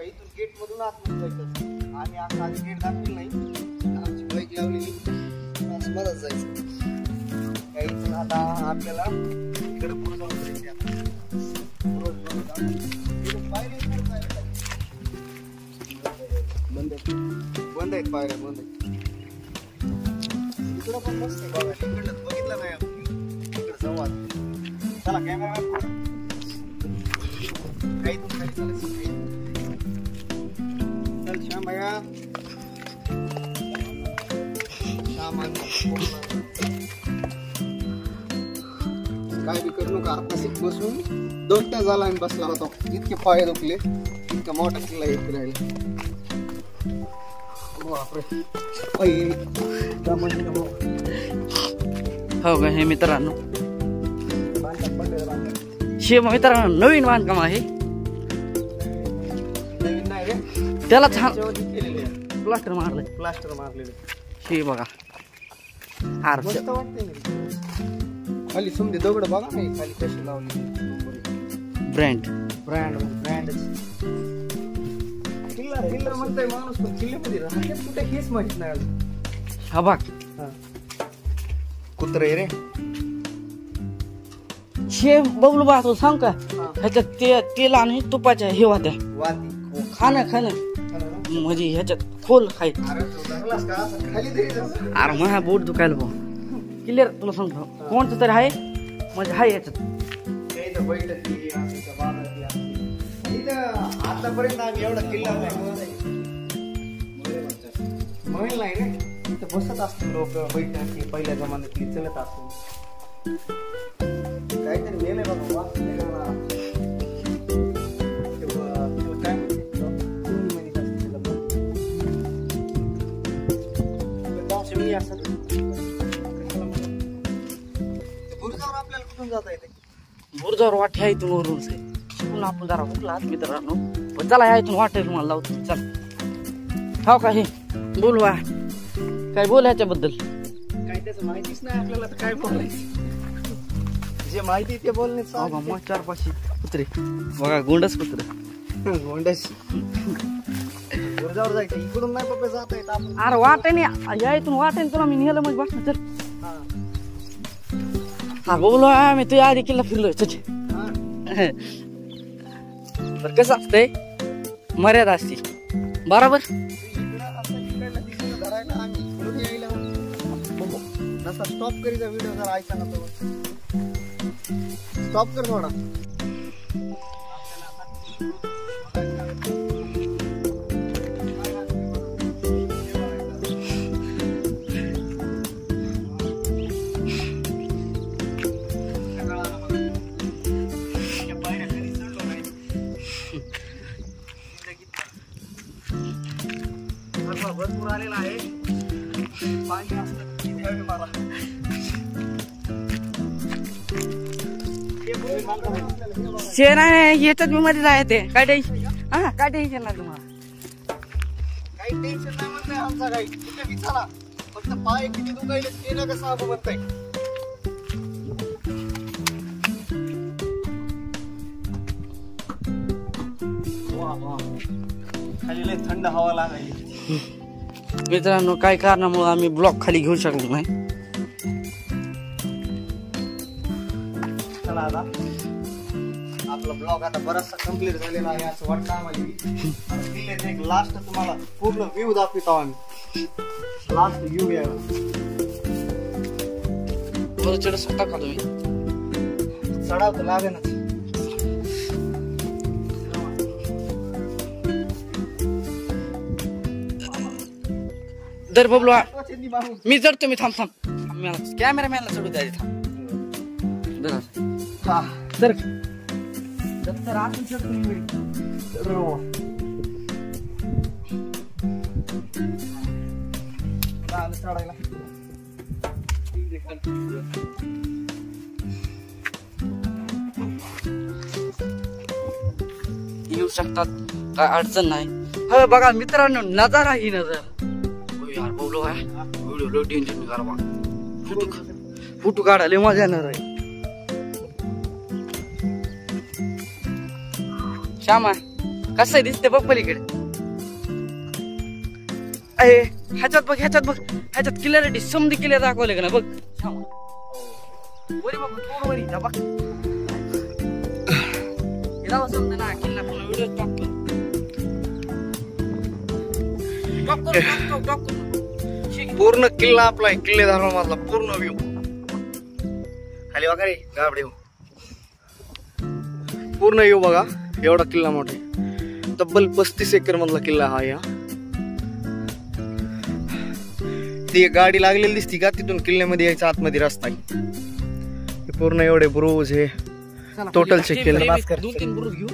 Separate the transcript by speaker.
Speaker 1: इथून गेट मधून आतमध्ये जायचं आणि आता आधी गेट दाखवलं नाही, आमची बाईक लावलेली असं मलाच जायचं. काही आता आपल्याला इकडे पुढे जाऊन जायचं. बंद आहेत पायऱ्या, बंद आहेत. इकडं पण मस्त आहे बघा, इकडलं बघितलं नाही आपण. इकडे संवाद चला कॅमेरा काही तुमच्या चल श्याम भैया काय बी करू नका. आता बसून 2 तास झाला आम्ही बसला होता. इतके पाय दुखले, इतका मोठा किल्ला येत राहिला.
Speaker 2: हो का हे मित्रांनो, शे मित्रांनो नवीन बांधकाम आहे.
Speaker 1: नवीन नाही रे,
Speaker 2: त्याला छान
Speaker 1: केलेले
Speaker 2: प्लास्टर मारलंय.
Speaker 1: प्लास्टर मारलेले
Speaker 2: हे बघा
Speaker 1: मस्त वाटते. खाली समजे दगड बघा नाही खाली कशी लावली.
Speaker 2: ब्रँड
Speaker 1: ब्रँड ब्रँड किल्ला किल्ला म्हणताय माणूस, पण किल्ल्यामध्ये राहते कुठे हेच माहित नाही अजून.
Speaker 2: हा बघ
Speaker 1: कुत्रे रे.
Speaker 2: शे बबलू बा तो सांग का ह्याच्यात तेल आणि तुपाच्या हे होत्या
Speaker 1: वाती
Speaker 2: खाणं म्हणजे ह्याच्यात खोल खाय. अरे माझा बोट दुखायला भाऊ. क्लिअर तुला सांगतो कोणतं तरी आहे म्हणजे हाय याच्यात.
Speaker 1: आतापर्यंत आम्ही एवढा किल्ला महिल नाही रे. इथं बसत असतो लोक बैठक, पहिल्या जमान्यातली चलत असतो. काहीतरी मेलय बघा आपल्याला कुठून जाता येते.
Speaker 2: बुरजावर वाटे आहे इथून वरून पुन्हा आपण जरा उठला मित्रांनो. पण चला ह्या इथून वाटेल तुम्हाला लावतो. चल हो का हे बोलवा काय बोलायच्याबद्दल
Speaker 1: काय त्याचं माहितीच नाही आपल्याला, तर काय बोलायचं. जे माहिती ते बोलणे.
Speaker 2: मग 4-5 कुत्रे बघा, गोंडस कुत्रे
Speaker 1: गोंडस. गुरजावर जायचं इकडून नाही पप्पा जाता येत आपण.
Speaker 2: अरे वाटेने या इथून वाटेने तुला मी नेलं मग बस. चल हा बोललो आम्ही तुझ्या आधी किल्ला फिरलोय. बर कसं असतंय, मर्यादा असते बरोबर.
Speaker 1: स्टॉप करीचा व्हिडिओ जरा ऐका ना. स्टॉप कर थोडा. भरपूर आलेला आहे पाणी असतं मला.
Speaker 2: शे नाही याच्यात मी मध्ये जायचे. काय टेन्शन हा काय टेन्शन नाही तुम्हाला.
Speaker 1: काही टेन्शन नाही म्हणताय आमचा. काही कुठे बी चला, फक्त पाय किती दुखायले ते ना कसं आपण म्हणताय. खाली लय थंड हवा लागायली.
Speaker 2: मित्रांनो काय कारणामुळे आम्ही ब्लॉक खाली घेऊ शकलो नाही.
Speaker 1: चला आता आपला ब्लॉग आता बराचसा कम्प्लीट झालेला आहे असं वाटतं आम्हाला. किल्ल्याचा एक लास्ट तुम्हाला पूर्ण व्ह्यू दाखवतो आम्ही. लास्ट व्ह्यू या
Speaker 2: चढ शकता का तुम्ही.
Speaker 1: चढाव तर लागेल.
Speaker 2: दर बबलू मी चढतो. मी थांब कॅमेरामॅनला चढू द्या.
Speaker 1: तर चढायला
Speaker 2: येऊ शकतात, काय अडचण नाही. हो बघा मित्रांनो नजारा ही नजर यार बोललो आहे. व्हिडिओ टेन्शन करा बा. फोटो काढायला मजा येणार आहे. श्यामा कसं दिसते बघ पलीकडे. अरे ह्याच्यात बघ ह्याच्यात क्लिअरिटी समधी क्लिअर दाखवले का ना बघ. वरी बाबा थोडं वरी बघ. हिला समजा ना किल्ला पुन्हा व्हिडिओ टाकतो.
Speaker 1: पूर्ण किल्ला आपला आहे, किल्ले धरणामधला पूर्ण व्ह्यू. खाली बघा रे गाबडे, पूर्ण व्ह्यू बघा. एवढा किल्ला मोठा आहे, तब्बल 35 एकर मधला किल्ला हा. या ती गाडी लागलेली दिसती का, तिथून किल्ल्यामध्ये यायचा आतमध्ये रस्ता आहे. पूर्ण एवढे ब्रुज हे टोटलचे किल्ले.
Speaker 2: 2-3 ब्रुज घेऊ.